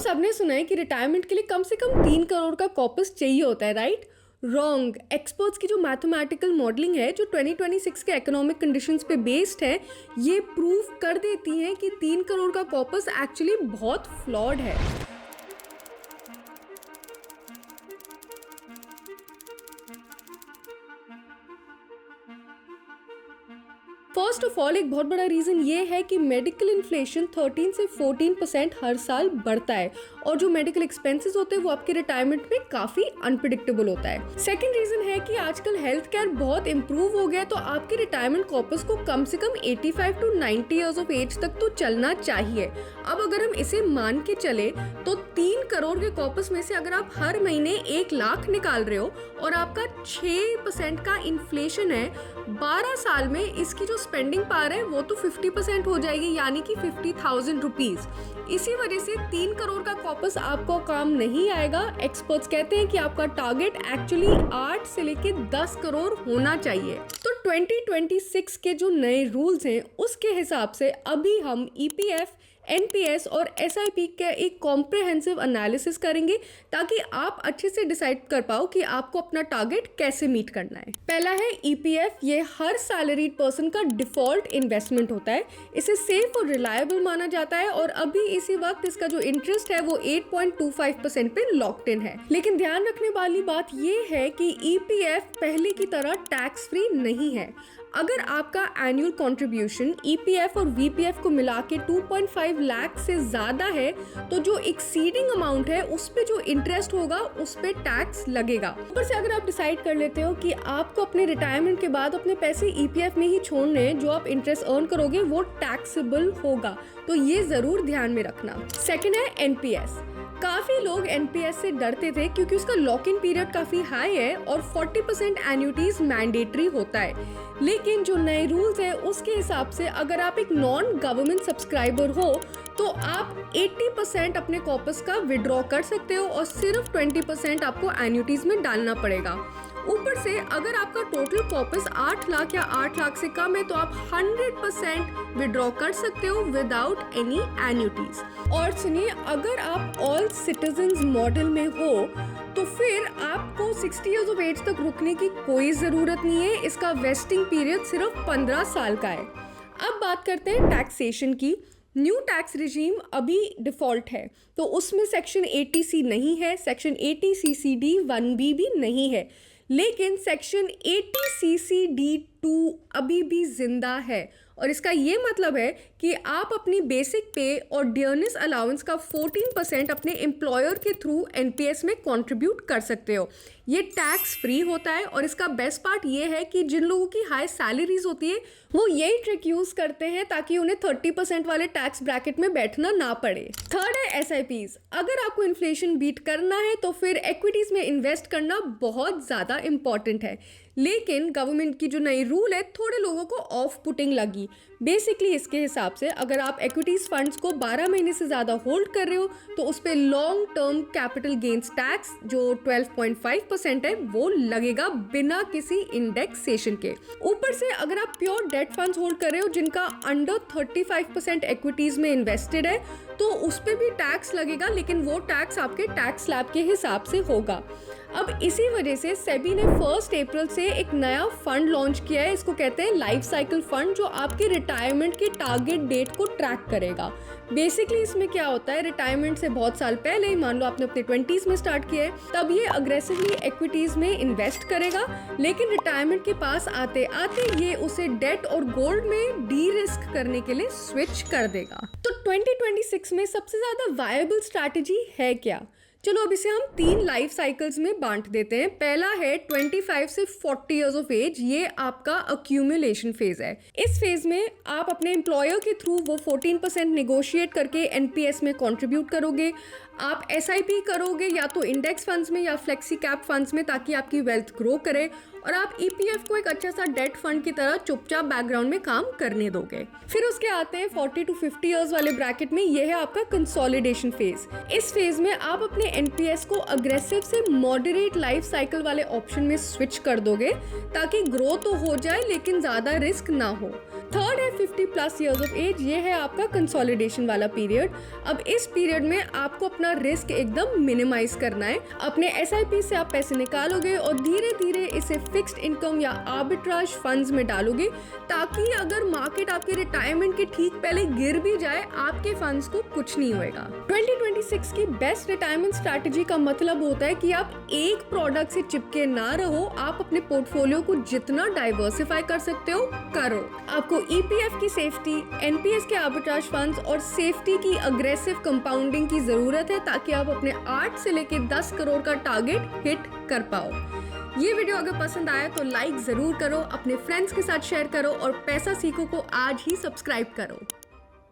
सबने सुना है कि रिटायरमेंट के लिए कम से कम 3 करोड़ का कॉर्पस चाहिए होता है, राइट? रॉन्ग। एक्सपर्ट्स की जो मैथमेटिकल मॉडलिंग है जो 2026 के इकोनॉमिक कंडीशंस पे बेस्ड है, ये प्रूव कर देती है कि 3 करोड़ का कॉर्पस एक्चुअली बहुत फ्लॉड है। फर्स्ट ऑफ ऑल एक बहुत बड़ा रीज़न ये है कि मेडिकल इन्फ्लेशन 13 से 14% हर साल बढ़ता है और जो मेडिकल एक्सपेंसेस होते हैं वो आपके रिटायरमेंट में काफ़ी अनप्रिडिक्टेबल होता है। सेकंड रीज़न है कि आजकल हेल्थ केयर बहुत इंप्रूव हो गया, तो आपके रिटायरमेंट कॉर्पस को कम से कम 85 to 90 ईयर्स ऑफ एज तक तो चलना चाहिए। अब अगर हम इसे मान के चले तो 3 करोड़ के कॉर्पस में से अगर आप हर महीने 1 लाख निकाल रहे हो और आपका 6% का इन्फ्लेशन है, 12 साल में इसकी जो स्पेंडिंग पावर है वो तो 50% हो जाएगी, यानी कि 50,000 रुपीज। इसी वजह से 3 करोड़ का कॉर्पस आपको काम नहीं आएगा। एक्सपर्ट्स कहते हैं कि आपका टारगेट एक्चुअली 8 से लेके 10 करोड़ होना चाहिए। तो 2026 के जो नए रूल्स हैं उसके हिसाब से अभी हम ईपीएफ, एनपीएस और एसआईपी का एक कॉम्प्रिहेंसिव एनालिसिस करेंगे ताकि आप अच्छे से डिसाइड कर पाओ कि आपको अपना टारगेट कैसे मीट करना है। पहला है ईपीएफ। ये हर सैलरीड पर्सन का डिफॉल्ट इन्वेस्टमेंट होता है। इसे सेफ और रिलायबल माना जाता है और अभी इसी वक्त इसका जो इंटरेस्ट है वो 8.25% पे लॉक्ड इन है। लेकिन ध्यान रखने वाली बात ये है कि ईपीएफ पहले की तरह टैक्स फ्री नहीं है। अगर आपका एनुअल कंट्रीब्यूशन ईपीएफ और वीपीएफ को मिला के 2.5 लाख से ज्यादा है तो जो एक्सीडिंग अमाउंट है उस पे जो इंटरेस्ट होगा उस पे टैक्स लगेगा। ऊपर से अगर आप डिसाइड कर लेते हो कि आपको अपने रिटायरमेंट के बाद अपने पैसे ईपीएफ में ही छोड़ने हैं, जो आप इंटरेस्ट अर्न करोगे वो टैक्सेबल होगा, तो ये जरूर ध्यान में रखना। सेकेंड है एनपीएस। काफी लोग एनपीएस से डरते थे क्योंकि उसका लॉक इन पीरियड काफी हाई है और 40% एन्युटीज मैंडेटरी होता है। लेकिन जो नए रूल्स है उसके हिसाब से अगर आप एक नॉन गवर्नमेंट सब्सक्राइबर हो तो आप 80% अपने कॉर्पस का विड्रॉ कर सकते हो और सिर्फ 20% आपको एन्युटीज में डालना पड़ेगा। ऊपर से अगर आपका टोटल कॉर्पस 8 लाख या 8 लाख से कम है तो आप 100% विड्रॉ कर सकते हो विदाउट एनी एन्युटीज। और सुनिए, अगर आप ऑल सिटीजन्स मॉडल में हो तो फिर आपको 60 इयर्स ऑफ एज तक रुकने की कोई जरूरत नहीं है। इसका वेस्टिंग पीरियड सिर्फ 15 साल का है। अब बात करते हैं टैक्सेशन की। न्यू टैक्स रिजीम अभी डिफॉल्ट है तो उसमें सेक्शन 80C नहीं है, सेक्शन 80CCD 1B भी नहीं है, लेकिन सेक्शन 80CCD2 अभी भी जिंदा है। और इसका ये मतलब है कि आप अपनी बेसिक पे और डियरनेस अलाउंस का 14% अपने एम्प्लॉयर के थ्रू एनपीएस में कंट्रीब्यूट कर सकते हो। ये टैक्स फ्री होता है और इसका बेस्ट पार्ट ये है कि जिन लोगों की हाई सैलरीज होती है वो यही ट्रिक यूज करते हैं ताकि उन्हें 30% वाले टैक्स ब्रैकेट में बैठना ना पड़े। थर्ड है एसआईपीज। अगर आपको इन्फ्लेशन बीट करना है तो फिर इक्विटीज में इन्वेस्ट करना बहुत ज्यादा इंपॉर्टेंट है, लेकिन गवर्नमेंट की जो नई रूल है थोड़े लोगों को ऑफ पुटिंग लगी। बेसिकली इसके हिसाब से अगर आप इक्विटीज फंड्स को 12 महीने से ज़्यादा होल्ड कर रहे हो तो उस पर long term capital gains tax जो 12.5% है वो लगेगा बिना किसी इंडेक्सेशन के। ऊपर से अगर आप प्योर डेट फंड्स होल्ड कर रहे हो जिनका अंडर 35% इक्विटीज में इन्वेस्टेड है तो उस पर भी टैक्स लगेगा, लेकिन वो टैक्स आपके टैक्स स्लैब के हिसाब से होगा। अब इसी वजह से सेबी ने 1 अप्रैल से एक नया फंड लॉन्च किया है। इसको कहते हैं लाइफ साइकिल फंड, जो आपके रिटायरमेंट की टारगेट डेट को ट्रैक करेगा। बेसिकली इसमें क्या होता है, रिटायरमेंट से बहुत साल पहले, मान लो आपने अपने 20s में स्टार्ट किया है, तब ये अग्रेसिवली इक्विटीज में इन्वेस्ट करेगा, लेकिन रिटायरमेंट के पास आते आते ये उसे डेट और गोल्ड में डी रिस्क करने के लिए स्विच कर देगा। तो 2026 में सबसे ज्यादा वायबल स्ट्रैटेजी है क्या? चलो अब इसे हम 3 लाइफ साइकिल्स में बांट देते हैं। पहला है 25 से 40 इयर्स ऑफ एज। ये आपका अक्यूमुलेशन फेज है। इस फेज में आप अपने एम्प्लॉयर के थ्रू वो 14% नेगोशिएट करके एनपीएस में कंट्रीब्यूट करोगे। आप एसआईपी करोगे या तो इंडेक्स फंड्स में या फ्लेक्सी कैप फंड्स में ताकि आपकी वेल्थ ग्रो करे, और आप ईपीएफ को एक अच्छा सा डेट फंड की तरह चुपचाप बैकग्राउंड में काम करने दोगे। फिर उसके आते हैं 40 to 50 इयर्स वाले ब्रैकेट में। यह है आपका कंसोलिडेशन फेज। इस फेज में आप अपने एनपीएस को अग्रेसिव से मॉडरेट लाइफ साइकिल वाले ऑप्शन में स्विच कर दोगे ताकि ग्रो तो हो जाए लेकिन ज्यादा रिस्क ना हो। थर्ड है 50+ ईयर्स ऑफ एज, ये है आपका कंसोलिडेशन वाला पीरियड। अब इस पीरियड में आपको अपना रिस्क एकदम मिनिमाइज करना है। अपने SIP से आप पैसे निकालोगे और धीरे धीरे इसे फिक्स्ड इनकम या आर्बिट्राज फंड्स में डालोगे, ताकि अगर मार्केट आपके रिटायरमेंट के ठीक पहले गिर भी जाए, आपके फंड्स को कुछ नहीं होएगा। 2026 की बेस्ट रिटायरमेंट स्ट्रैटेजी का मतलब होता है कि आप एक प्रोडक्ट से चिपके ना रहो, आप अपने पोर्टफोलियो को जितना डाइवर्सिफाई कर सकते हो करो। आपको EPF की सेफ्टी, NPS के आर्बिट्राज फंड्स और सेफ्टी की अग्रेसिव कंपाउंडिंग की जरूरत है, ताकि आप अपने 8 से लेके 10 करोड़ का टारगेट हिट कर पाओ। ये वीडियो अगर पसंद आया तो लाइक जरूर करो, अपने फ्रेंड्स के साथ शेयर करो और पैसा सीखो को आज ही सब्सक्राइब करो।